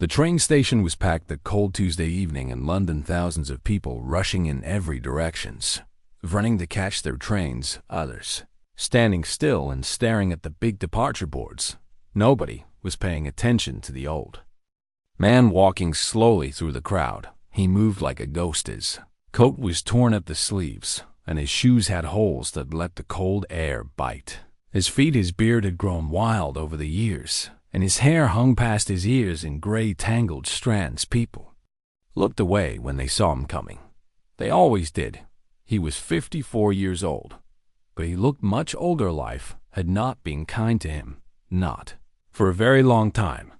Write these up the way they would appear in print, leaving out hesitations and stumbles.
The train station was packed that cold Tuesday evening in London, thousands of people rushing in every directions, running to catch their trains, others standing still and staring at the big departure boards. Nobody was paying attention to the old man walking slowly through the crowd. He moved like a ghost. His coat was torn at the sleeves, and his shoes had holes that let the cold air bite. His feet, his beard had grown wild over the years, and his hair hung past his ears in gray tangled strands. People looked away when they saw him coming. They always did. He was 54 years old, but he looked much older. Life had not been kind to him, not for a very long time.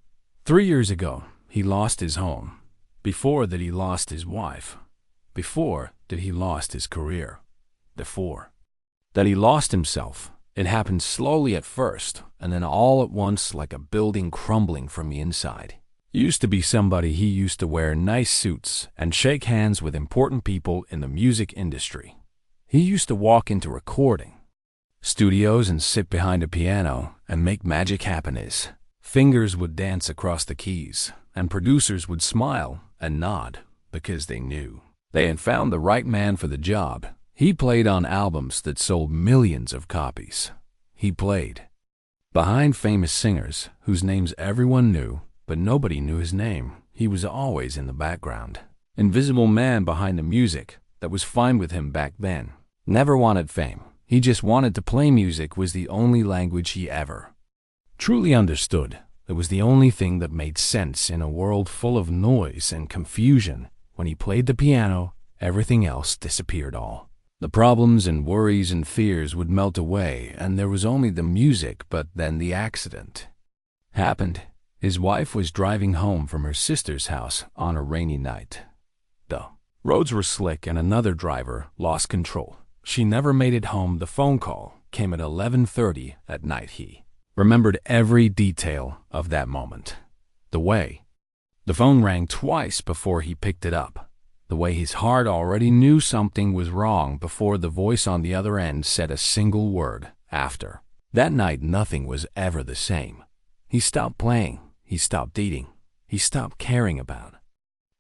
3 years ago, he lost his home. Before that, he lost his wife. Before that, he lost his career. Before that, he lost himself. It happened slowly at first, and then all at once, like a building crumbling from the inside. He used to be somebody. He used to wear nice suits and shake hands with important people in the music industry. He used to walk into recording studios and sit behind a piano and make magic happen. His fingers would dance across the keys, and producers would smile and nod because they knew they had found the right man for the job. He played on albums that sold millions of copies. He played behind famous singers whose names everyone knew, but nobody knew his name. He was always in the background. Invisible man behind the music. That was fine with him back then. Never wanted fame. He just wanted to play. Music was the only language he ever truly understood. It was the only thing that made sense in a world full of noise and confusion. When he played the piano, everything else disappeared. All the problems and worries and fears would melt away, and there was only the music. But then the accident happened. His wife was driving home from her sister's house on a rainy night. The roads were slick and another driver lost control. She never made it home. The phone call came at 11:30 at night. He remembered every detail of that moment. The way the phone rang twice before he picked it up. The way his heart already knew something was wrong before the voice on the other end said a single word. After that night, nothing was ever the same. He stopped playing. He stopped eating. He stopped caring about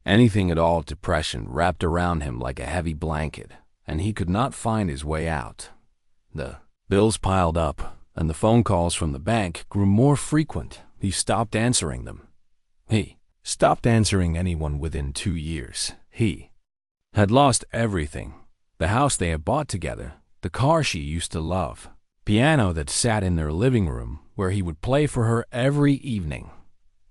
anything at all. Depression wrapped around him like a heavy blanket, and he could not find his way out. The bills piled up, and the phone calls from the bank grew more frequent. He stopped answering them. He stopped answering anyone within 2 years. He had lost everything. The house they had bought together, the car she used to love, piano that sat in their living room where he would play for her every evening.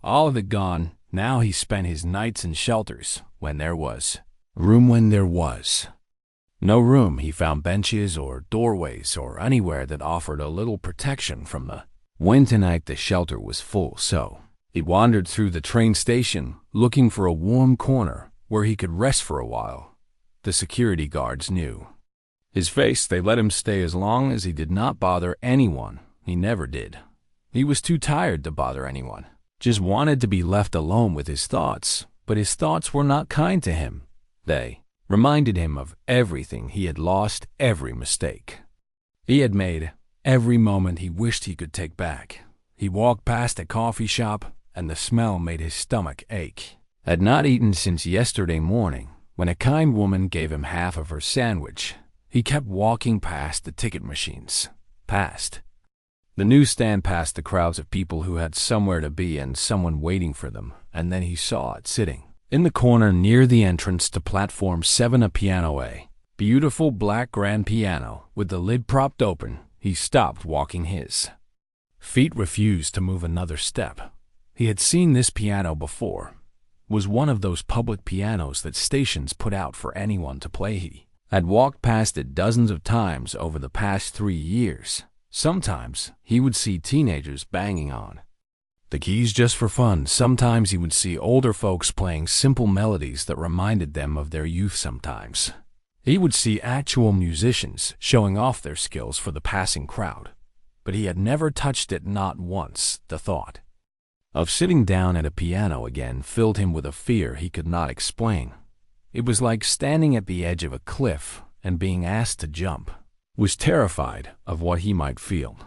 All of it gone. Now he spent his nights in shelters when there was room. When there was no room, he found benches or doorways or anywhere that offered a little protection from the wind. Tonight the shelter was full, so he wandered through the train station looking for a warm corner where he could rest for a while. The security guards knew his face. They let him stay as long as he did not bother anyone. He never did. He was too tired to bother anyone. Just wanted to be left alone with his thoughts. But his thoughts were not kind to him. They reminded him of everything he had lost, every mistake he had made, every moment he wished he could take back. He walked past a coffee shop, and the smell made his stomach ache. Had not eaten since yesterday morning, when a kind woman gave him half of her sandwich. He kept walking past the ticket machines, past the newsstand, past the crowds of people who had somewhere to be and someone waiting for them, and then he saw it sitting in the corner near the entrance to Platform 7, a piano, a beautiful black grand piano with the lid propped open. He stopped walking. His feet refused to move another step. He had seen this piano before. It was one of those public pianos that stations put out for anyone to play. He had walked past it dozens of times over the past 3 years. Sometimes he would see teenagers banging on the keys just for fun. Sometimes he would see older folks playing simple melodies that reminded them of their youth. Sometimes he would see actual musicians showing off their skills for the passing crowd. But he had never touched it, not once. The thought of sitting down at a piano again filled him with a fear he could not explain. It was like standing at the edge of a cliff and being asked to jump. Was terrified of what he might feel,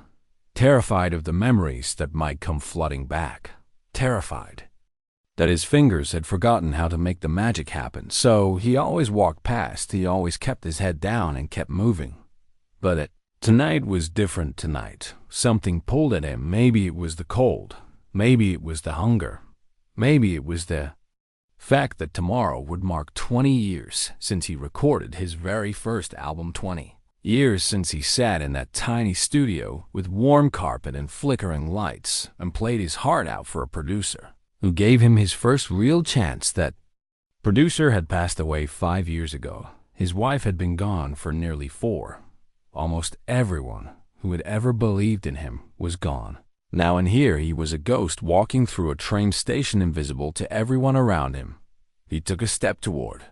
terrified of the memories that might come flooding back, terrified that his fingers had forgotten how to make the magic happen, so he always walked past, he always kept his head down and kept moving. But tonight was different tonight. Something pulled at him. Maybe it was the cold. Maybe it was the hunger. Maybe it was the fact that tomorrow would mark 20 years since he recorded his very first album. 20 years since he sat in that tiny studio with warm carpet and flickering lights and played his heart out for a producer who gave him his first real chance. That producer had passed away 5 years ago. His wife had been gone for nearly 4. Almost everyone who had ever believed in him was gone. Now and here he was a ghost walking through a train station, invisible to everyone around him. He took a step toward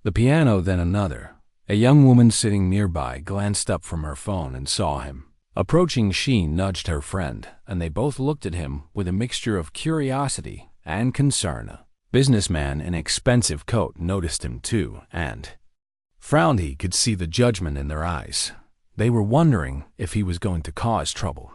the piano, then another. A young woman sitting nearby glanced up from her phone and saw him. Approaching, she nudged her friend, and they both looked at him with a mixture of curiosity and concern. A businessman in an expensive coat noticed him too, and frowned. He could see the judgment in their eyes. They were wondering if he was going to cause trouble.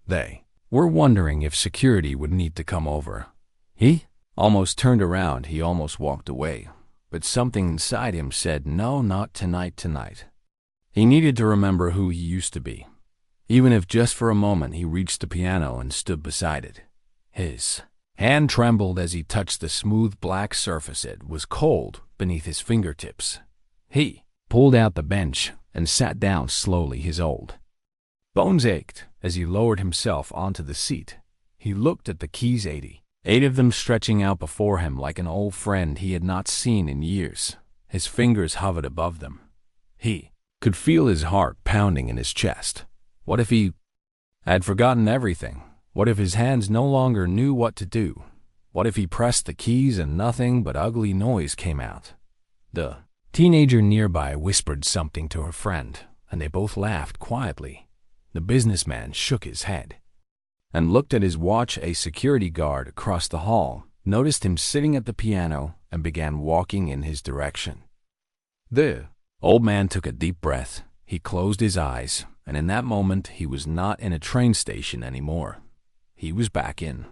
They were wondering if security would need to come over. He almost turned around. He almost walked away. But something inside him said, no, not tonight. He needed to remember who he used to be. Even if just for a moment he reached the piano and stood beside it. His hand trembled as he touched the smooth black surface. It was cold beneath his fingertips. He pulled out the bench and sat down slowly. His old bones ached as he lowered himself onto the seat. He looked at the keys, 8 of them stretching out before him like an old friend he had not seen in years. His fingers hovered above them. He could feel his heart pounding in his chest. What if he had forgotten everything? What if his hands no longer knew what to do? What if he pressed the keys and nothing but ugly noise came out? The teenager nearby whispered something to her friend, and they both laughed quietly. The businessman shook his head and looked at his watch. A security guard across the hall noticed him sitting at the piano and began walking in his direction. The old man took a deep breath. He closed his eyes, and in that moment he was not in a train station anymore. He was back in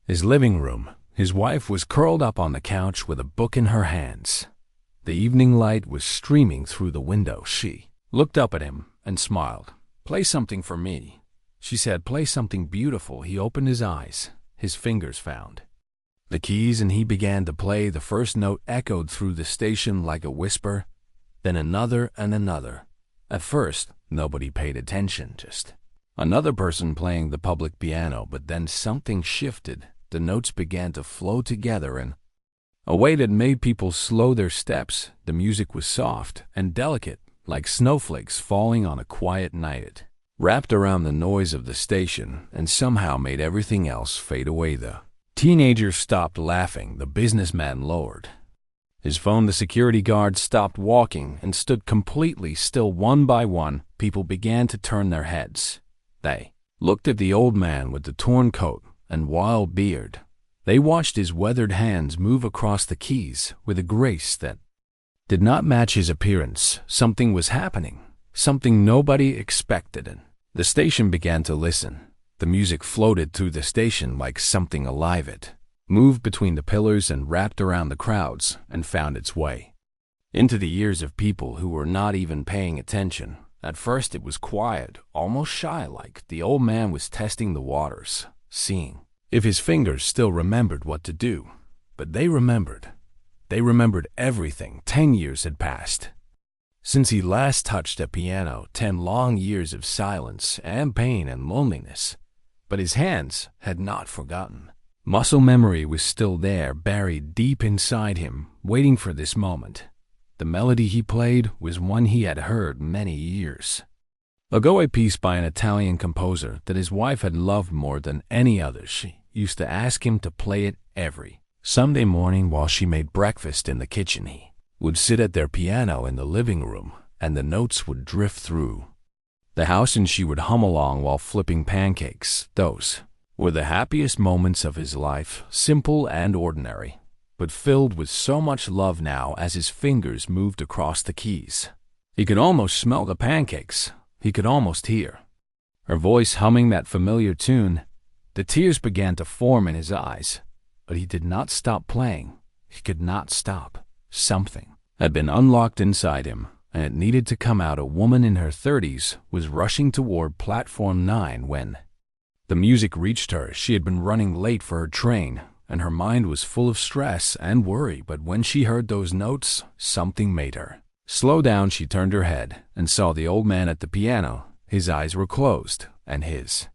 his living room. His wife was curled up on the couch with a book in her hands. The evening light was streaming through the window. She looked up at him and smiled. "Play something for me," she said. "Play something beautiful." He opened his eyes. His fingers found the keys and he began to play. The first note echoed through the station like a whisper, then another and another. At first, nobody paid attention, just another person playing the public piano, but then something shifted. The notes began to flow together in a way that made people slow their steps. The music was soft and delicate, like snowflakes falling on a quiet night. It wrapped around the noise of the station and somehow made everything else fade away. The teenager stopped laughing. The businessman lowered his phone. The security guard stopped walking and stood completely still. One by one, people began to turn their heads. They looked at the old man with the torn coat and wild beard. They watched his weathered hands move across the keys with a grace that did not match his appearance. Something was happening, something nobody expected, and the station began to listen. The music floated through the station like something alive. It moved between the pillars and wrapped around the crowds and found its way into the ears of people who were not even paying attention. At first it was quiet, almost shy, like the old man was testing the waters, seeing if his fingers still remembered what to do. But they remembered. They remembered everything. 10 years had passed since he last touched a piano. 10 long years of silence and pain and loneliness. But his hands had not forgotten. Muscle memory was still there, buried deep inside him, waiting for this moment. The melody he played was one he had heard many years ago, a piece by an Italian composer that his wife had loved more than any other. She used to ask him to play it every Sunday morning while she made breakfast in the kitchen. He would sit at their piano in the living room, and the notes would drift through the house, and she would hum along while flipping pancakes. Those were the happiest moments of his life, simple and ordinary, but filled with so much love. Now, as his fingers moved across the keys, he could almost smell the pancakes. He could almost hear her voice humming that familiar tune. The tears began to form in his eyes. but he did not stop playing. He could not stop. Something had been unlocked inside him, and it needed to come out. A woman in her 30s was rushing toward platform 9 when the music reached her. She had been running late for her train, and her mind was full of stress and worry, but when she heard those notes, something made her slow down. She turned her head and saw the old man at the piano. His eyes were closed, and his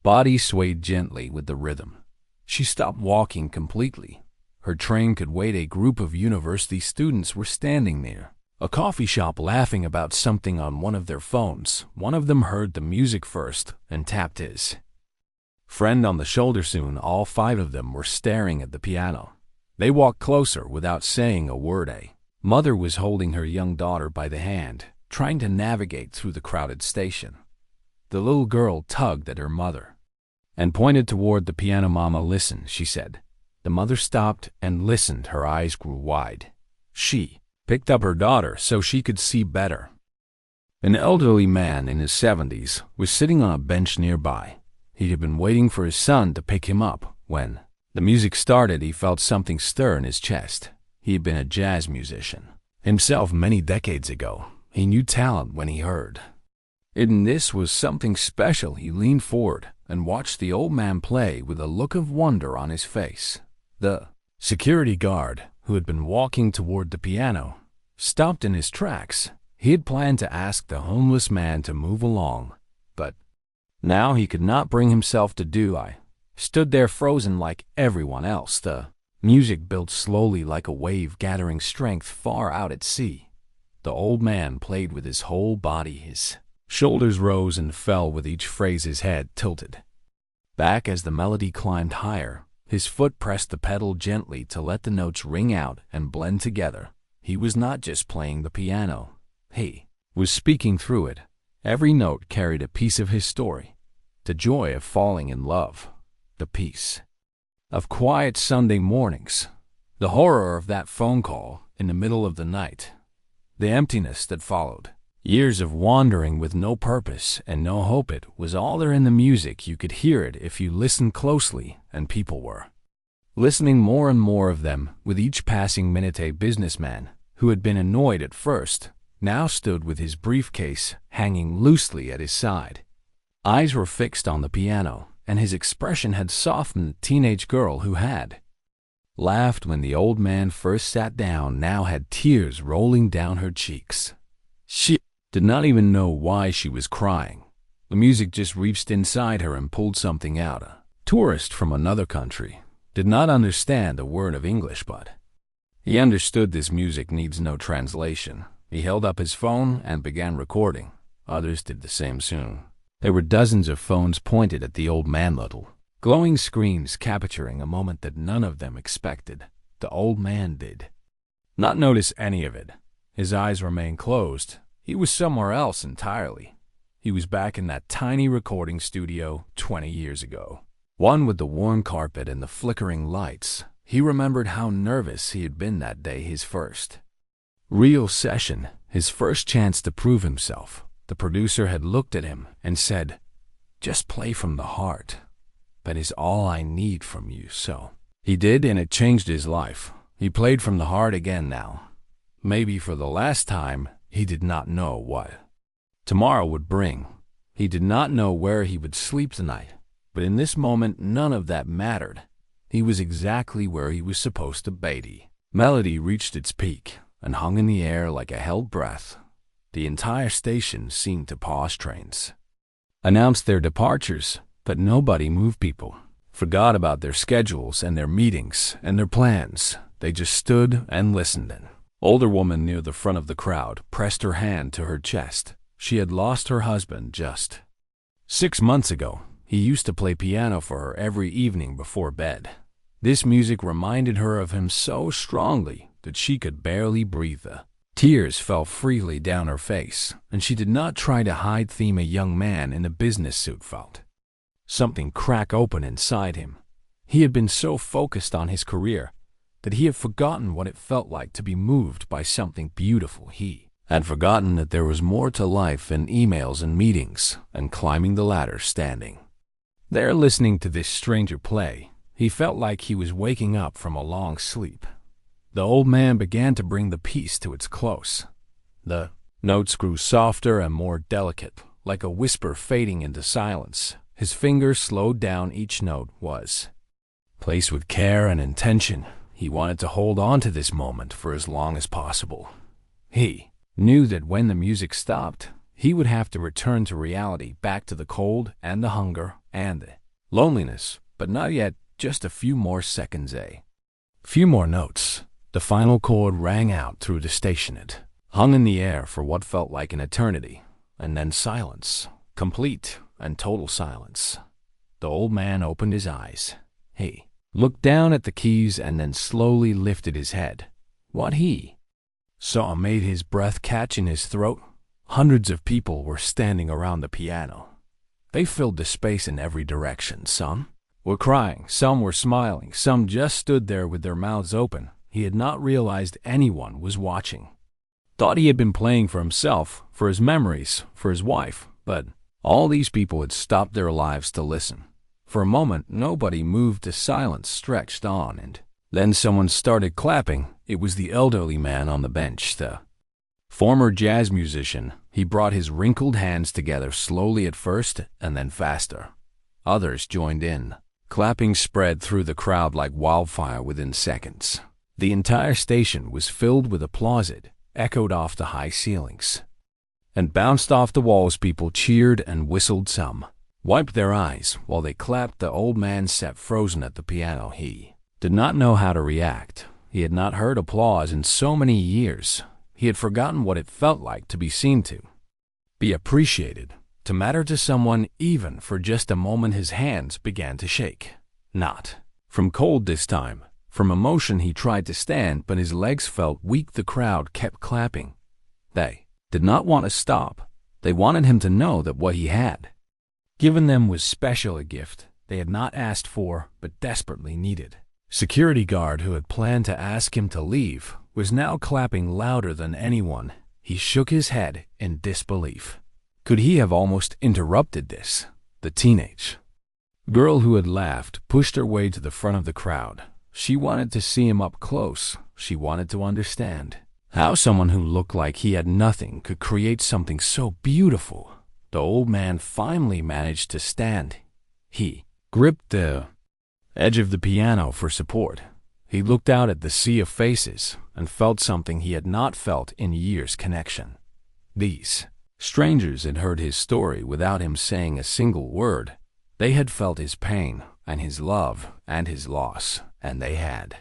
body swayed gently with the rhythm. She stopped walking completely. Her train could wait. A group of university students were standing near a coffee shop laughing about something on one of their phones. One of them heard the music first and tapped his friend on the shoulder. Soon, all 5 of them were staring at the piano. They walked closer without saying a word. A mother was holding her young daughter by the hand, trying to navigate through the crowded station. The little girl tugged at her mother and pointed toward the piano. "Mama, listen," she said. The mother stopped and listened. Her eyes grew wide. She picked up her daughter so she could see better. An elderly man in his 70s was sitting on a bench nearby. He had been waiting for his son to pick him up. When the music started, he felt something stir in his chest. He had been a jazz musician himself many decades ago. He knew talent when he heard it, and this was something special. He leaned forward and watched the old man play with a look of wonder on his face. The security guard, who had been walking toward the piano, stopped in his tracks. He had planned to ask the homeless man to move along, but now he could not bring himself to do. I stood there frozen like everyone else. The music built slowly like a wave, gathering strength far out at sea. The old man played with his whole body. His shoulders rose and fell with each phrase. His head tilted back as the melody climbed higher. His foot pressed the pedal gently to let the notes ring out and blend together. He was not just playing the piano. He was speaking through it. Every note carried a piece of his story. The joy of falling in love. The peace of quiet Sunday mornings. The horror of that phone call in the middle of the night. The emptiness that followed. Years of wandering with no purpose and no hope. It was all there in the music. You could hear it if you listened closely, and people were listening, more and more of them, with each passing minute. A businessman, who had been annoyed at first, now stood with his briefcase hanging loosely at his side. Eyes were fixed on the piano, and his expression had softened. The teenage girl who had laughed when the old man first sat down now had tears rolling down her cheeks. She did not even know why she was crying. The music just reached inside her and pulled something out. A tourist from another country did not understand a word of English, but he understood this music needs no translation. He held up his phone and began recording. Others did the same soon. There were dozens of phones pointed at the old man, little glowing screens capturing a moment that none of them expected. The old man did not notice any of it. His eyes remained closed. He was somewhere else entirely. He was back in that tiny recording studio 20 years ago. One with the worn carpet and the flickering lights. He remembered how nervous he had been that day, his first real session, his first chance to prove himself. The producer had looked at him and said, "Just play from the heart. That is all I need from you." So he did, and it changed his life. He played from the heart again now. Maybe for the last time. He did not know what tomorrow would bring. He did not know where he would sleep tonight. But in this moment, none of that mattered. He was exactly where he was supposed to be. Melody reached its peak and hung in the air like a held breath. The entire station seemed to pause. Trains announced their departures, but nobody moved. People forgot about their schedules and their meetings and their plans. They just stood and listened. An older woman near the front of the crowd pressed her hand to her chest. She had lost her husband just 6 months ago. He used to play piano for her every evening before bed. This music reminded her of him so strongly that she could barely breathe. The tears fell freely down her face, and she did not try to hide them. A young man in a business suit felt something crack open inside him. He had been so focused on his career that he had forgotten what it felt like to be moved by something beautiful. He had forgotten that there was more to life than emails and meetings and climbing the ladder. Standing there listening to this stranger play, He felt like he was waking up from a long sleep. The old man began to bring the piece to its close. The notes grew softer and more delicate, like a whisper fading into silence. His fingers slowed down. Each note was placed with care and intention. He wanted to hold on to this moment for as long as possible. He knew that when the music stopped, he would have to return to reality, back to the cold and the hunger and the loneliness, but not yet. Just a few more seconds, few more notes. The final chord rang out through the station. It hung in the air for what felt like an eternity, and then silence, complete and total silence. The old man opened his eyes. He looked down at the keys and then slowly lifted his head. What he saw made his breath catch in his throat. Hundreds of people were standing around the piano. They filled the space in every direction. Some were crying, some were smiling, some just stood there with their mouths open. He had not realized anyone was watching. Thought he had been playing for himself, for his memories, for his wife, but all these people had stopped their lives to listen. For a moment, nobody moved. The silence stretched on, and then someone started clapping. It was the elderly man on the bench, the former jazz musician. He brought his wrinkled hands together slowly at first, and then faster. Others joined in. Clapping spread through the crowd like wildfire within seconds. The entire station was filled with applause. It echoed off the high ceilings and bounced off the walls. People cheered and whistled. Some wiped their eyes while they clapped. The old man sat frozen at the piano. He did not know how to react. He had not heard applause in so many years. He had forgotten what it felt like to be seen, to be appreciated, to matter to someone. Even for just a moment his hands began to shake. Not from cold this time. From emotion he tried to stand, but his legs felt weak. The crowd kept clapping. They did not want to stop. They wanted him to know that what he had given them was special, a gift they had not asked for but desperately needed. Security guard, who had planned to ask him to leave, was now clapping louder than anyone. He shook his head in disbelief. Could he have almost interrupted this? The teenage girl who had laughed pushed her way to the front of the crowd. She wanted to see him up close. She wanted to understand how someone who looked like he had nothing could create something so beautiful. The old man finally managed to stand. He gripped the edge of the piano for support. He looked out at the sea of faces and felt something he had not felt in years: connection. These strangers had heard his story without him saying a single word. They had felt his pain and his love and his loss, and they had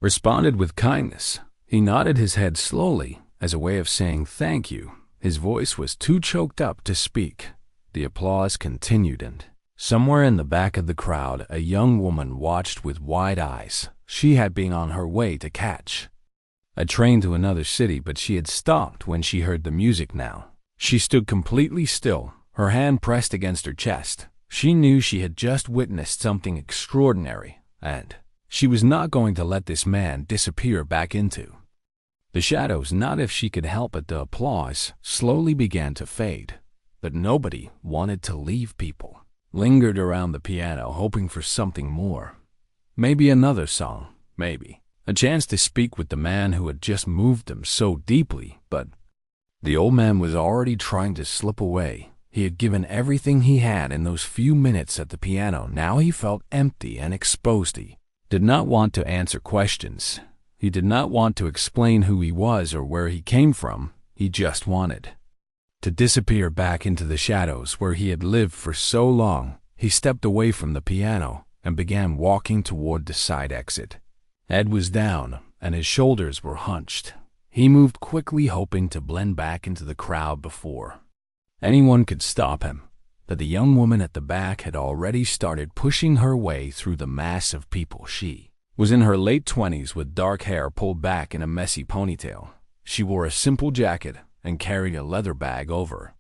responded with kindness. He nodded his head slowly as a way of saying thank you. His voice was too choked up to speak. The applause continued, and somewhere in the back of the crowd, a young woman watched with wide eyes. She had been on her way to catch a train to another city, but she had stopped when she heard the music. Now she stood completely still, her hand pressed against her chest. She knew she had just witnessed something extraordinary, and she was not going to let this man disappear back into the shadows, not if she could help it. The applause slowly began to fade, but nobody wanted to leave. People lingered around the piano, hoping for something more. Maybe another song, maybe a chance to speak with the man who had just moved them so deeply. But the old man was already trying to slip away. He had given everything he had in those few minutes at the piano. Now he felt empty and exposed. He did not want to answer questions. He did not want to explain who he was or where he came from. He just wanted to disappear back into the shadows where he had lived for so long. He stepped away from the piano and began walking toward the side exit. Head was down and his shoulders were hunched. He moved quickly, hoping to blend back into the crowd before anyone could stop him. But the young woman at the back had already started pushing her way through the mass of people. She was in her late 20s with dark hair pulled back in a messy ponytail. She wore a simple jacket and carried a leather bag over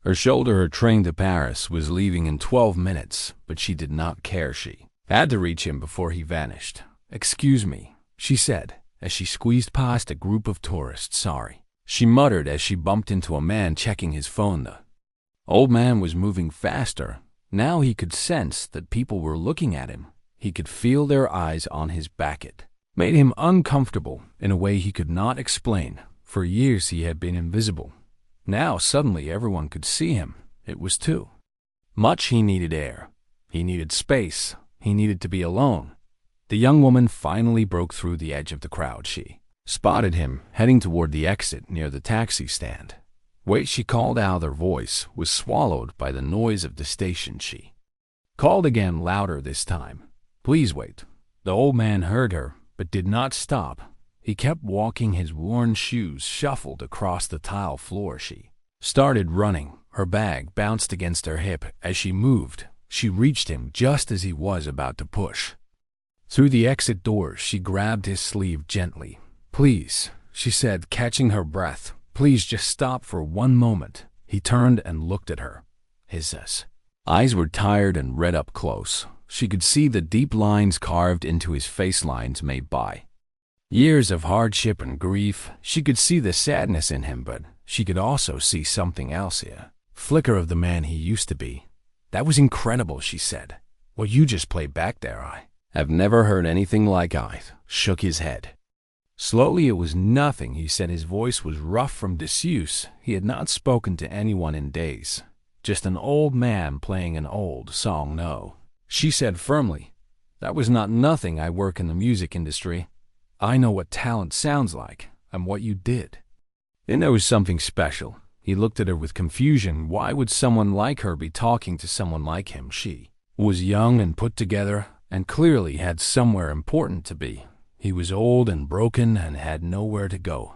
her shoulder. Her train to Paris was leaving in 12 minutes, but she did not care. She had to reach him before he vanished. "Excuse me," she said, as she squeezed past a group of tourists. "Sorry," she muttered as she bumped into a man checking his phone. The old man was moving faster. Now he could sense that people were looking at him. He could feel their eyes on his back. It made him uncomfortable in a way he could not explain. For years he had been invisible. Now suddenly everyone could see him. It was too much. He needed air. He needed space. He needed to be alone. The young woman finally broke through the edge of the crowd. She spotted him heading toward the exit near the taxi stand. Wait, she called out. Her voice was swallowed by the noise of the station. She called again, louder this time. Please wait. The old man heard her, but did not stop. He kept walking. His worn shoes shuffled across the tile floor. She started running. Her bag bounced against her hip as she moved. She reached him just as he was about to push through the exit doors. She grabbed his sleeve gently. Please, she said, catching her breath. Please just stop for one moment. He turned and looked at her. His eyes were tired and red up close. She could see the deep lines carved into his face, lines made by years of hardship and grief. She could see the sadness in him, but she could also see something else here. Flicker of the man he used to be. That was incredible, she said. What you just played back there, I have never heard anything like. I shook his head. Slowly, it was nothing, he said. His voice was rough from disuse. He had not spoken to anyone in days. Just an old man playing an old song. No, she said firmly. That was not nothing. I work in the music industry. I know what talent sounds like and what you did. Then there was something special. He looked at her with confusion. Why would someone like her be talking to someone like him? She was young and put together and clearly had somewhere important to be. He was old and broken and had nowhere to go.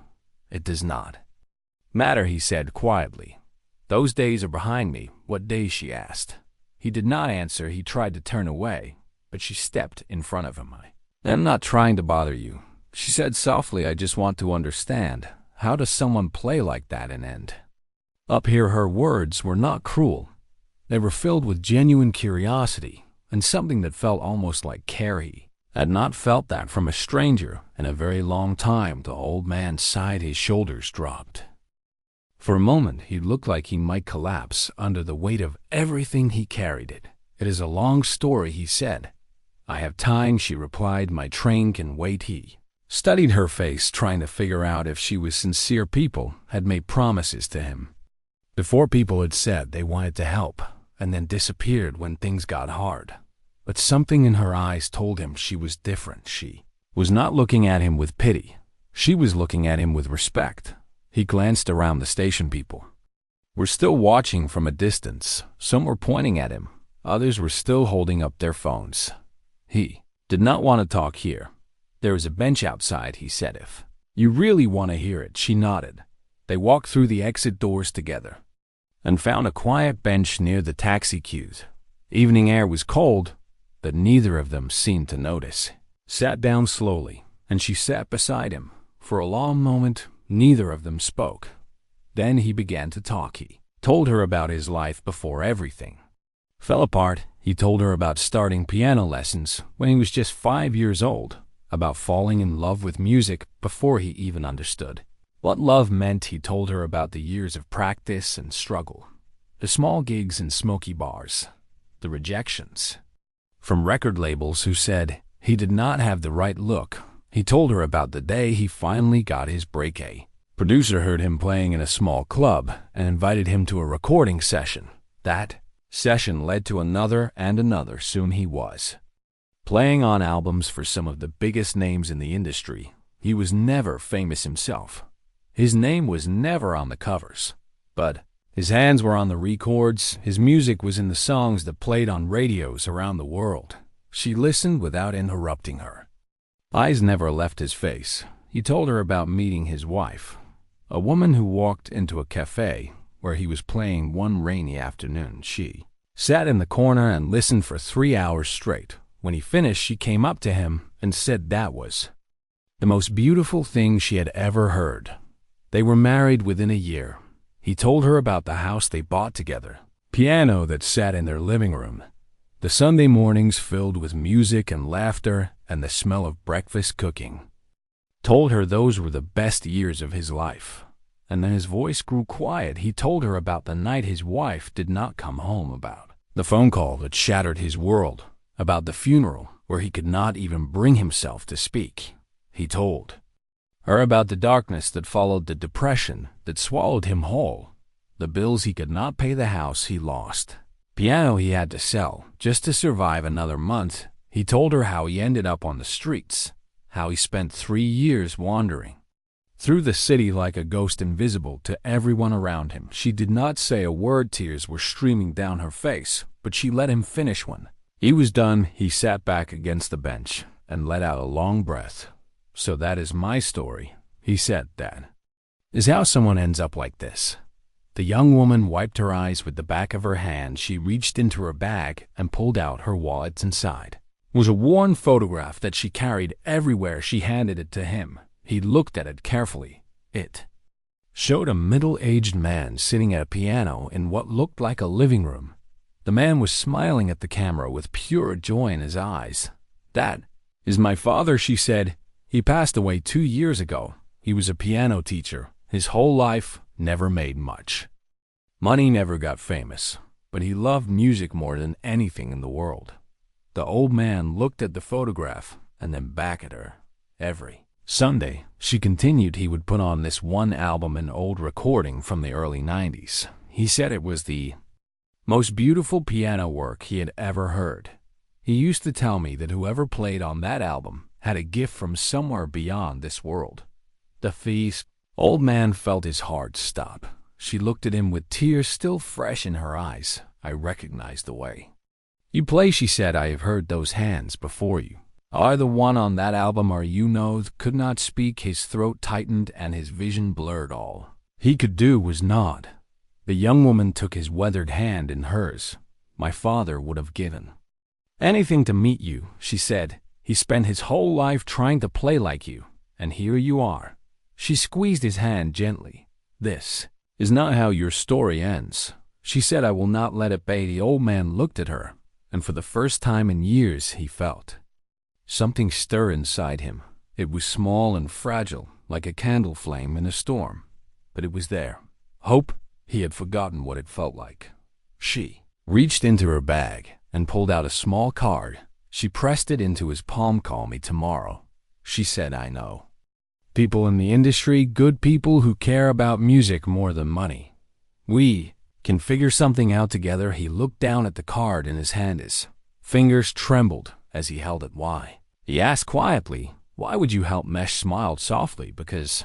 It does not matter, he said quietly. Those days are behind me. What days? She asked. He did not answer. He tried to turn away, but she stepped in front of him. I'm not trying to bother you, she said softly. I just want to understand. How does someone play like that and end up here? Her words were not cruel. They were filled with genuine curiosity and something that felt almost like care. He had not felt that from a stranger in a very long time. The old man sighed. His shoulders dropped. For a moment, he looked like he might collapse under the weight of everything he carried. It is a long story, he said. I have time, she replied. My train can wait. He studied her face, trying to figure out if she was sincere. People had made promises to him before. People had said they wanted to help and then disappeared when things got hard. But something in her eyes told him she was different. She was not looking at him with pity. She was looking at him with respect. He glanced around. The station people were still watching from a distance. Some were pointing at him. Others were still holding up their phones. He did not want to talk here. There is a bench outside, he said. If you really want to hear it. She nodded. They walked through the exit doors together and found a quiet bench near the taxi queues. Evening air was cold, but neither of them seemed to notice. Sat down slowly, and she sat beside him. For a long moment, neither of them spoke. Then he began to talk. He told her about his life before everything fell apart. He told her about starting piano lessons when he was just 5 years old, about falling in love with music before he even understood what love meant. He told her about the years of practice and struggle, the small gigs in smoky bars, the rejections from record labels who said he did not have the right look. He told her about the day he finally got his break. A producer heard him playing in a small club and invited him to a recording session. That session led to another and another. Soon he was playing on albums for some of the biggest names in the industry. He was never famous himself. His name was never on the covers, but his hands were on the records. His music was in the songs that played on radios around the world. She listened without interrupting her. Eyes never left his face. He told her about meeting his wife, a woman who walked into a cafe where he was playing one rainy afternoon. She sat in the corner and listened for 3 hours straight. When he finished, she came up to him and said that was the most beautiful thing she had ever heard. They were married within a year. He told her about the house they bought together, piano that sat in their living room, the Sunday mornings filled with music and laughter and the smell of breakfast cooking. Told her those were the best years of his life. And then his voice grew quiet. He told her about the night his wife did not come home, about the phone call that shattered his world, about the funeral where he could not even bring himself to speak. He told her about the darkness that followed the depression that swallowed him whole, the bills he could not pay, the house he lost, piano he had to sell just to survive another month. He told her how he ended up on the streets, how he spent 3 years wandering through the city like a ghost, invisible to everyone around him. She did not say a word. Tears were streaming down her face, but she let him finish. When he was done, he sat back against the bench and let out a long breath. "So that is my story," he said. "That is how someone ends up like this." The young woman wiped her eyes with the back of her hand. She reached into her bag and pulled out her wallet. Inside was a worn photograph that she carried everywhere. She handed it to him. He looked at it carefully. It showed a middle-aged man sitting at a piano in what looked like a living room. The man was smiling at the camera with pure joy in his eyes. "That is my father," she said. "He passed away 2 years ago. He was a piano teacher. His whole life, never made much money, never got famous, but he loved music more than anything in the world." The old man looked at the photograph and then back at her. "Every Sunday," she continued, "he would put on this one album, an old recording from the early 90s. He said it was the most beautiful piano work he had ever heard. He used to tell me that whoever played on that album had a gift from somewhere beyond this world." The feast. Old man felt his heart stop. She looked at him with tears still fresh in her eyes. "I recognized the way you play," she said. "I have heard those hands before you are the one on that album. Are you?" No, could not speak. His throat tightened and his vision blurred. All he could do was nod. The young woman took his weathered hand in hers. "My father would have given anything to meet you," she said. "He spent his whole life trying to play like you, and here you are." She squeezed his hand gently. "This is not how your story ends," she said. "I will not let it be." The old man looked at her, and for the first time in years he felt something stir inside him. It was small and fragile, like a candle flame in a storm, but it was there. Hope. He had forgotten what it felt like. She reached into her bag and pulled out a small card. She pressed it into his palm. "Call me tomorrow," she said. "I know people in the industry, good people who care about music more than money. We can figure something out together." He looked down at the card in his hand. His fingers trembled as he held it. "Why?" he asked quietly. "Why would you help?" Mesh smiled softly. "Because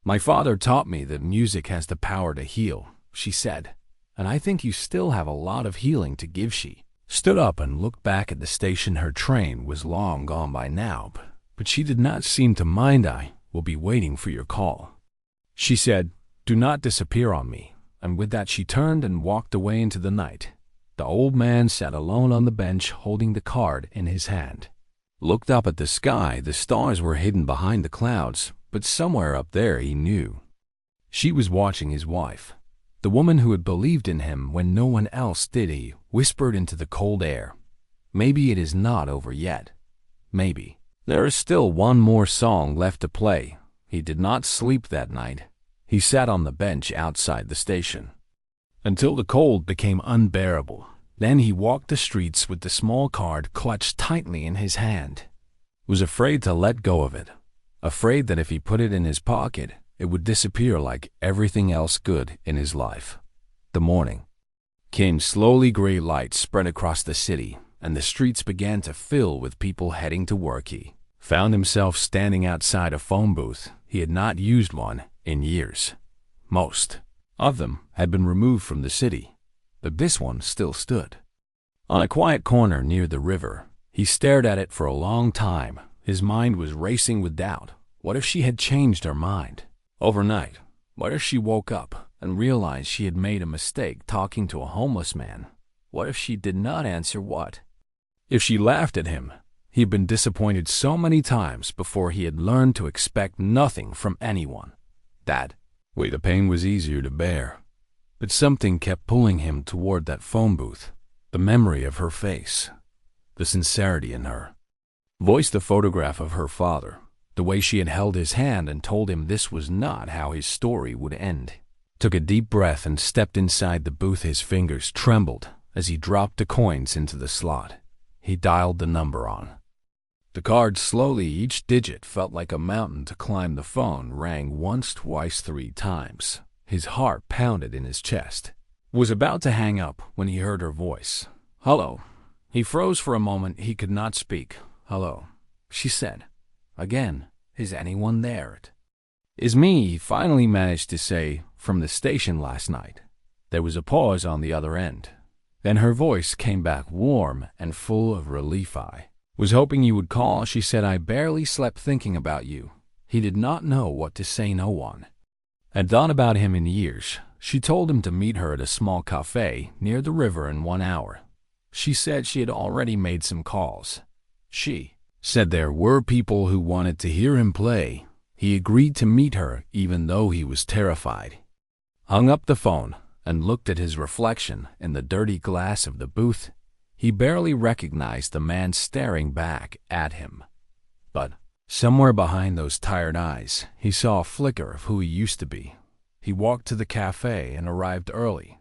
my father taught me that music has the power to heal," she said. "And I think you still have a lot of healing to give." She stood up and looked back at the station. Her train was long gone by now, but she did not seem to mind. "I will be waiting for your call," she said. "Do not disappear on me." And with that she turned and walked away into the night. The old man sat alone on the bench, holding the card in his hand. Looked up at the sky. The stars were hidden behind the clouds, but somewhere up there he knew she was watching his wife, the woman who had believed in him when no one else did. He whispered into the cold air, "Maybe it is not over yet. Maybe there is still one more song left to play." He did not sleep that night. He sat on the bench outside the station until the cold became unbearable. Then he walked the streets with the small card clutched tightly in his hand. Was afraid to let go of it, afraid that if he put it in his pocket, it would disappear like everything else good in his life. The morning came slowly. Gray lights spread across the city, and the streets began to fill with people heading to work. He found himself standing outside a phone booth. He had not used one in years. Most of them had been removed from the city, but this one still stood on a quiet corner near the river. He stared at it for a long time. His mind was racing with doubt. What if she had changed her mind overnight? What if she woke up and realized she had made a mistake talking to a homeless man? What if she did not answer? What if she laughed at him? He had been disappointed so many times before. He had learned to expect nothing from anyone. That way the pain was easier to bear. But something kept pulling him toward that phone booth. The memory of her face, the sincerity in her voice, the photograph of her father, the way she had held his hand and told him this was not how his story would end. Took a deep breath and stepped inside the booth. His fingers trembled as he dropped the coins into the slot. He dialed the number on The card slowly, each digit felt like a mountain to climb. The phone rang once, twice, 3 times. His heart pounded in his chest. Was about to hang up when he heard her voice. "Hello." He froze for a moment. He could not speak. "Hello," she said. Again. "Is anyone there?" "Is me," he finally managed to say, "from the station last night." There was a pause on the other end. Then her voice came back warm and full of relief. "I was hoping you would call," she said. "I barely slept thinking about you." He did not know what to say. No one had thought about him in years. She told him to meet her at a small cafe near the river in 1 hour. She said she had already made some calls. She said there were people who wanted to hear him play. He agreed to meet her even though he was terrified. Hung up the phone and looked at his reflection in the dirty glass of the booth. He barely recognized the man staring back at him. But somewhere behind those tired eyes, he saw a flicker of who he used to be. He walked to the cafe and arrived early.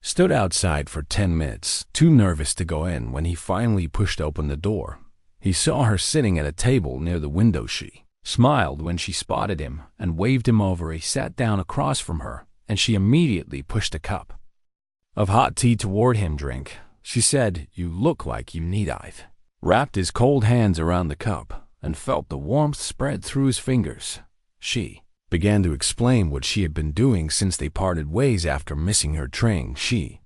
Stood outside for 10 minutes, too nervous to go in. When he finally pushed open the door, he saw her sitting at a table near the window. She smiled when she spotted him and waved him over. He sat down across from her, and she immediately pushed a cup of hot tea toward him. "Drink," she said. "You look like you need it." Wrapped his cold hands around the cup and felt the warmth spread through his fingers. She began to explain what she had been doing since they parted ways after missing her train. She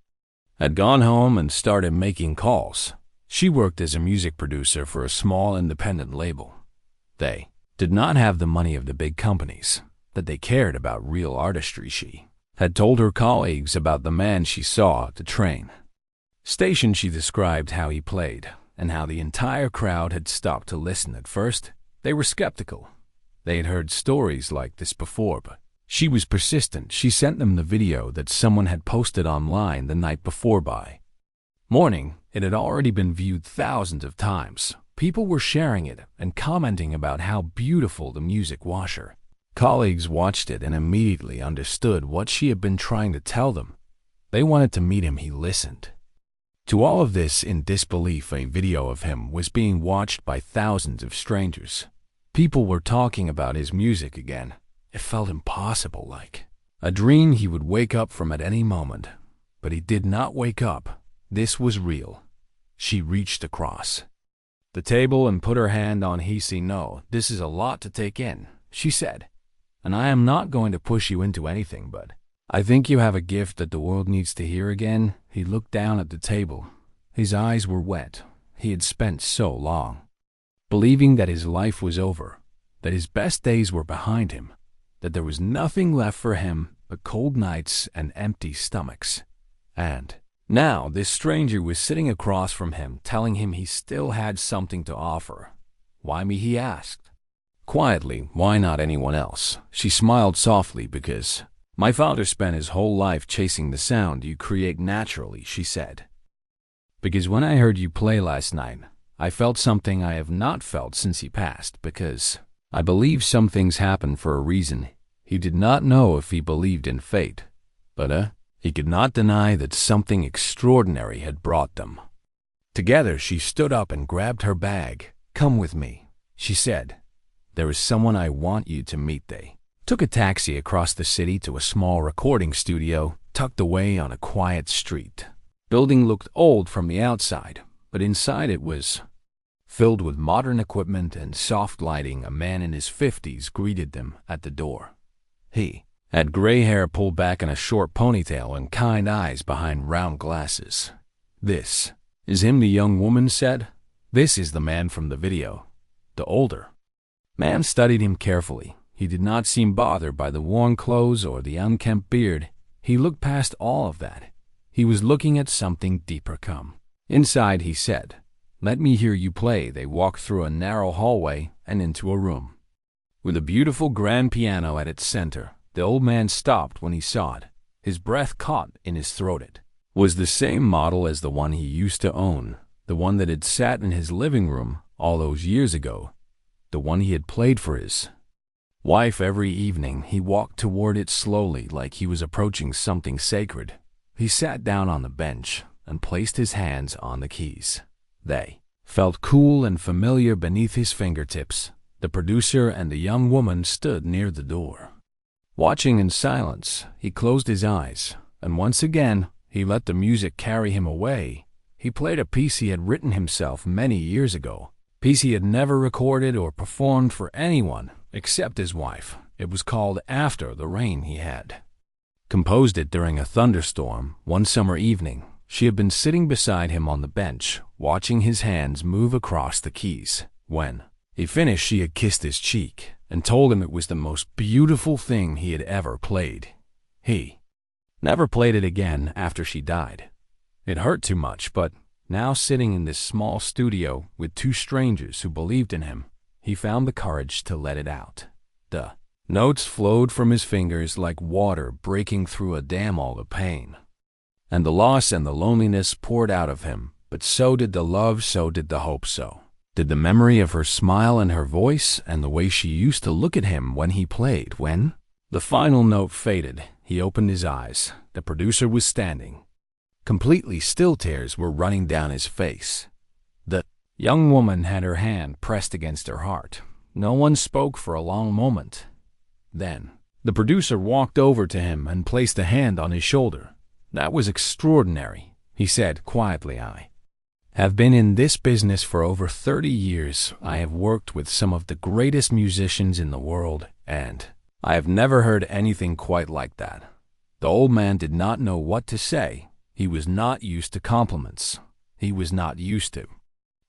had gone home and started making calls. She worked as a music producer for a small independent label. They did not have the money of the big companies, that they cared about real artistry. She had told her colleagues about the man she saw at the train station. She described how he played and how the entire crowd had stopped to listen. At first, they were skeptical. They had heard stories like this before, but she was persistent. She sent them the video that someone had posted online the night before. By morning, it had already been viewed thousands of times. People were sharing it and commenting about how beautiful the music was. Her colleagues watched it and immediately understood what she had been trying to tell them. They wanted to meet him. He listened to all of this in disbelief. A video of him was being watched by thousands of strangers. People were talking about his music again. It felt impossible, like a dream he would wake up from at any moment. But he did not wake up. This was real. She reached across the table and put her hand on his. "No, this is a lot to take in," she said. "And I am not going to push you into anything, but I think you have a gift that the world needs to hear again." He looked down at the table. His eyes were wet. He had spent so long believing that his life was over, that his best days were behind him, that there was nothing left for him but cold nights and empty stomachs. And now this stranger was sitting across from him, telling him he still had something to offer. "Why me?" he asked. Quietly, "Why not anyone else?" She smiled softly. "Because my father spent his whole life chasing the sound you create naturally," she said. "Because when I heard you play last night, I felt something I have not felt since he passed. Because I believe some things happen for a reason." He did not know if he believed in fate, but he could not deny that something extraordinary had brought them together. She stood up and grabbed her bag. "Come with me," she said. "There is someone I want you to meet." They took a taxi across the city to a small recording studio tucked away on a quiet street. Building looked old from the outside, but inside it was filled with modern equipment and soft lighting. A man in his 50s greeted them at the door. He had gray hair pulled back in a short ponytail and kind eyes behind round glasses. "This is him," the young woman said. "This is the man from the video." The older man studied him carefully. He did not seem bothered by the worn clothes or the unkempt beard. He looked past all of that. He was looking at something deeper. "Come inside," he said. "Let me hear you play." They walked through a narrow hallway and into a room with a beautiful grand piano at its center. The old man stopped when he saw it. His breath caught in his throat. It was the same model as the one he used to own, the one that had sat in his living room all those years ago, the one he had played for his wife every evening. He walked toward it slowly, like he was approaching something sacred. He sat down on the bench and placed his hands on the keys. They felt cool and familiar beneath his fingertips. The producer and the young woman stood near the door. Watching in silence, he closed his eyes, and once again, he let the music carry him away. He played a piece he had written himself many years ago, a piece he had never recorded or performed for anyone except his wife. It was called After the Rain. He had composed it during a thunderstorm one summer evening. She had been sitting beside him on the bench, watching his hands move across the keys. When he finished, she had kissed his cheek and told him it was the most beautiful thing he had ever played. He never played it again after she died. It hurt too much, but now sitting in this small studio with two strangers who believed in him, he found the courage to let it out. The notes flowed from his fingers like water breaking through a dam. All the pain and the loss and the loneliness poured out of him, but so did the love, so did the hope, so did the memory of her smile and her voice and the way she used to look at him when he played. When the final note faded, he opened his eyes. The producer was standing completely still. Tears were running down his face. The young woman had her hand pressed against her heart. No one spoke for a long moment. Then the producer walked over to him and placed a hand on his shoulder. "That was extraordinary," he said quietly. "I have been in this business for over 30 years. I have worked with some of the greatest musicians in the world, and I have never heard anything quite like that." The old man did not know what to say. He was not used to compliments. He was not used to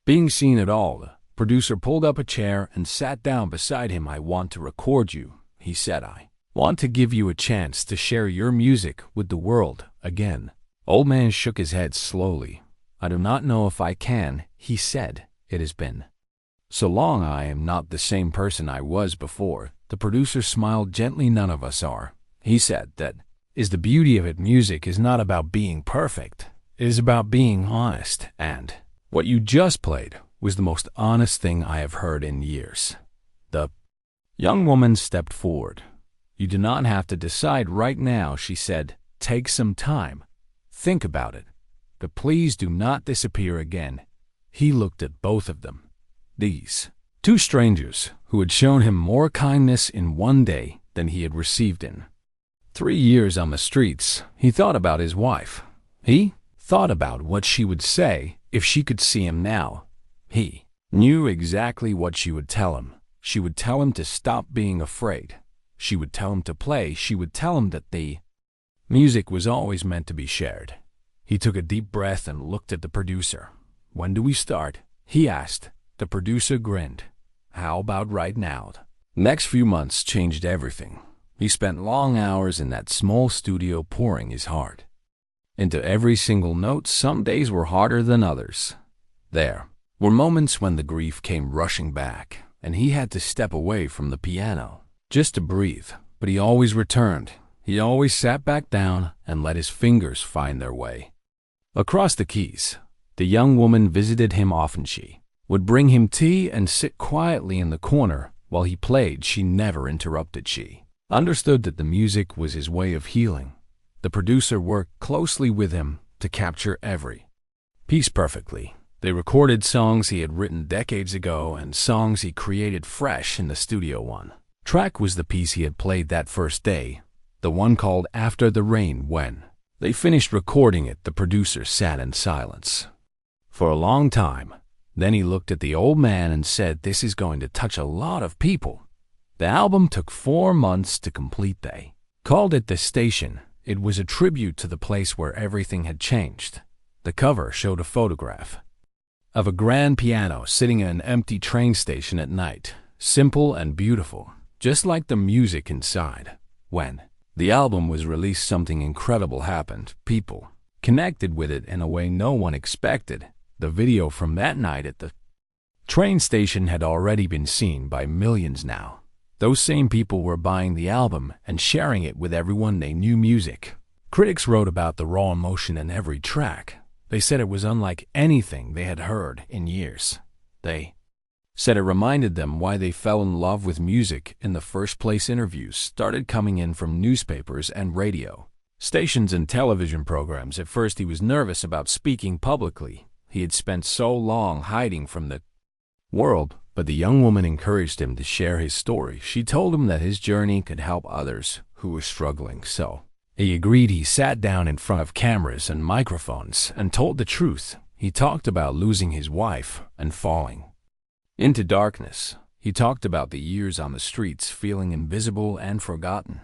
being seen at all. The producer pulled up a chair and sat down beside him. "I want to record you," he said. "I want to give you a chance to share your music with the world again." Old man shook his head slowly. "I do not know if I can," he said. "It has been so long. I am not the same person I was before." The producer smiled gently. "None of us are," he said. "That is the beauty of it. Music is not about being perfect. It is about being honest, and what you just played was the most honest thing I have heard in years." The young woman stepped forward. "You do not have to decide right now," she said. "Take some time. Think about it. But please do not disappear again." He looked at both of them. These two strangers who had shown him more kindness in one day than he had received in 3 years on the streets. He thought about his wife. He thought about what she would say if she could see him now. He knew exactly what she would tell him. She would tell him to stop being afraid. She would tell him to play. She would tell him that the music was always meant to be shared. He took a deep breath and looked at the producer. "When do we start?" he asked. The producer grinned. "How about right now?" Next few months changed everything. He spent long hours in that small studio pouring his heart into every single note. Some days were harder than others. There were moments when the grief came rushing back, and he had to step away from the piano just to breathe. But he always returned. He always sat back down and let his fingers find their way across the keys. The young woman visited him often. She would bring him tea and sit quietly in the corner while he played. She never interrupted. She understood that the music was his way of healing. The producer worked closely with him to capture every piece perfectly. They recorded songs he had written decades ago and songs he created fresh in the studio. One track was the piece he had played that first day, the one called After the Rain. When they finished recording it, the producer sat in silence for a long time. Then he looked at the old man and said, "This is going to touch a lot of people." The album took 4 months to complete. They called it The Station. It was a tribute to the place where everything had changed. The cover showed a photograph of a grand piano sitting in an empty train station at night. Simple and beautiful, just like the music inside. When the album was released, something incredible happened. People connected with it in a way no one expected. The video from that night at the train station had already been seen by millions now. Those same people were buying the album and sharing it with everyone they knew. Music critics wrote about the raw emotion in every track. They said it was unlike anything they had heard in years. They said it reminded them why they fell in love with music in the first place. Interviews started coming in from newspapers and radio stations and television programs. At first he was nervous about speaking publicly. He had spent so long hiding from the world, but the young woman encouraged him to share his story. She told him that his journey could help others who were struggling. So he agreed. He sat down in front of cameras and microphones and told the truth. He talked about losing his wife and falling into darkness. He talked about the years on the streets, feeling invisible and forgotten.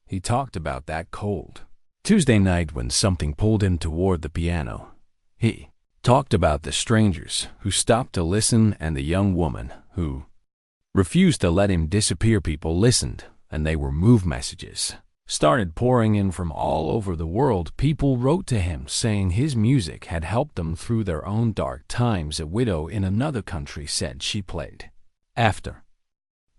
He talked about that cold Tuesday night when something pulled him toward the piano. He talked about the strangers who stopped to listen and the young woman who refused to let him disappear. People listened, and they were moved. Messages started pouring in from all over the world. People wrote to him saying his music had helped them through their own dark times. A widow in another country said she played after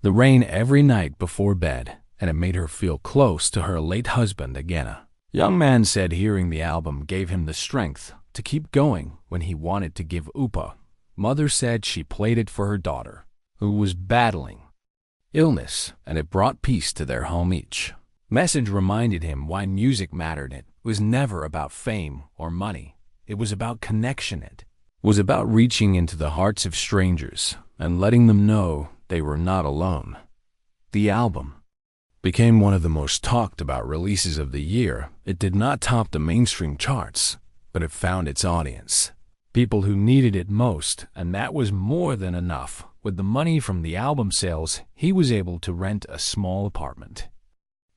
the rain every night before bed, and it made her feel close to her late husband again. A young man said hearing the album gave him the strength to keep going when he wanted to give up. Mother said she played it for her daughter, who was battling illness, and it brought peace to their home. Each message reminded him why music mattered. It was never about fame or money. It was about connection. It was about reaching into the hearts of strangers and letting them know they were not alone. The album became one of the most talked about releases of the year. It did not top the mainstream charts, but it found its audience, people who needed it most, and that was more than enough. With the money from the album sales, he was able to rent a small apartment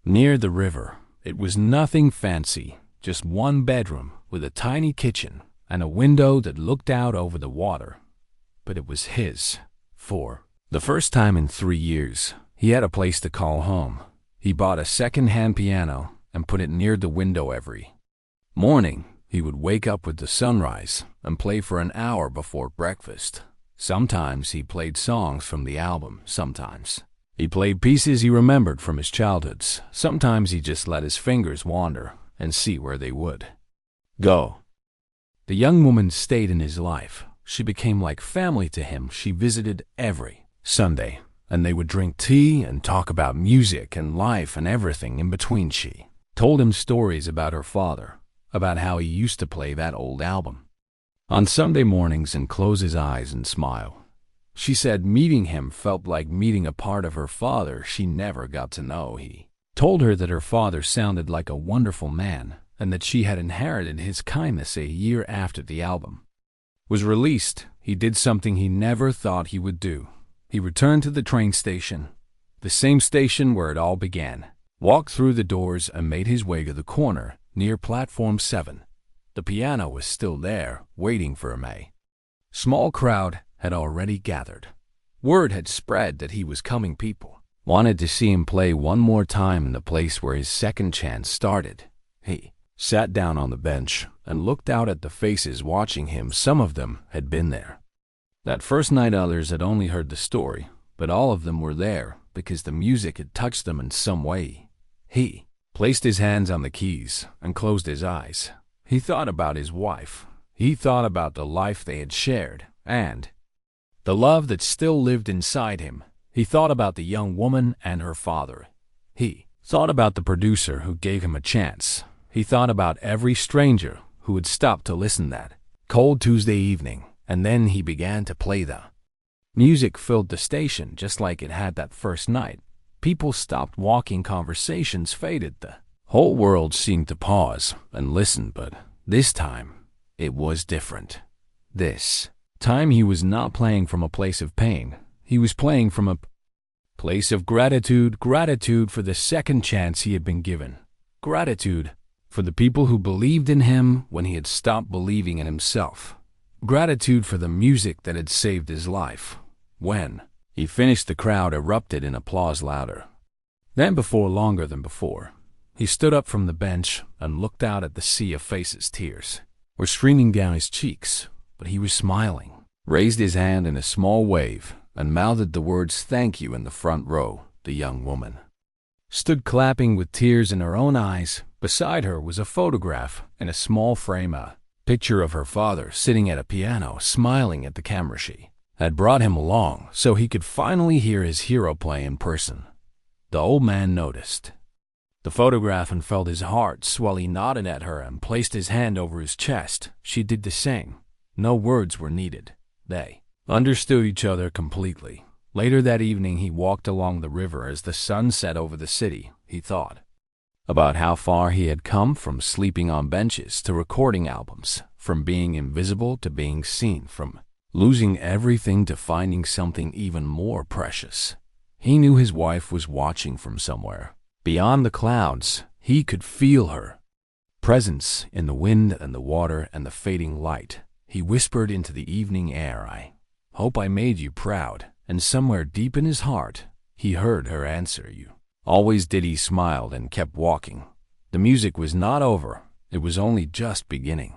near the river. It was nothing fancy, just one bedroom with a tiny kitchen and a window that looked out over the water. But it was his. For the first time in 3 years, he had a place to call home. He bought a second-hand piano and put it near the window. Every morning, he would wake up with the sunrise and play for an hour before breakfast. Sometimes he played songs from the album. Sometimes he played pieces he remembered from his childhoods. Sometimes he just let his fingers wander and see where they would go. The young woman stayed in his life. She became like family to him. She visited every Sunday, and they would drink tea and talk about music and life and everything in between. She told him stories about her father, about how he used to play that old album on Sunday mornings and close his eyes and smile. She said meeting him felt like meeting a part of her father she never got to know. He told her that her father sounded like a wonderful man and that she had inherited his kindness. A year after the album was released, he did something he never thought he would do. He returned to the train station, the same station where it all began, walked through the doors and made his way to the corner near platform 7. The piano was still there, waiting for him. A small crowd had already gathered. Word had spread that he was coming. People wanted to see him play one more time in the place where his second chance started. He sat down on the bench and looked out at the faces watching him. Some of them had been there that first night. Others had only heard the story, but all of them were there because the music had touched them in some way. He placed his hands on the keys and closed his eyes. He thought about his wife. He thought about the life they had shared and the love that still lived inside him. He thought about the young woman and her father. He thought about the producer who gave him a chance. He thought about every stranger who had stopped to listen that cold Tuesday evening, and then he began to play. The music filled the station just like it had that first night. People stopped walking, conversations faded. The whole world seemed to pause and listen, but this time it was different. This time he was not playing from a place of pain. He was playing from a place of gratitude. Gratitude for the second chance he had been given. Gratitude for the people who believed in him when he had stopped believing in himself. Gratitude for the music that had saved his life. When he finished, the crowd erupted in applause louder than before, longer than before. He stood up from the bench and looked out at the sea of faces. Tears were streaming down his cheeks, but he was smiling, raised his hand in a small wave, and mouthed the words "thank you." In the front row, the young woman stood clapping with tears in her own eyes. Beside her was a photograph in a small frame, a picture of her father sitting at a piano, smiling at the camera. She had brought him along so he could finally hear his hero play in person. The old man noticed the photograph and felt his heart swell. He nodded at her and placed his hand over his chest. She did the same. No words were needed. They understood each other completely. Later that evening, he walked along the river as the sun set over the city. He thought about how far he had come, from sleeping on benches to recording albums, from being invisible to being seen, from losing everything to finding something even more precious. He knew his wife was watching from somewhere. Beyond the clouds, he could feel her presence in the wind and the water and the fading light. He whispered into the evening air, "I hope I made you proud." And somewhere deep in his heart, he heard her answer, "You always did." He smiled and kept walking. The music was not over. It was only just beginning.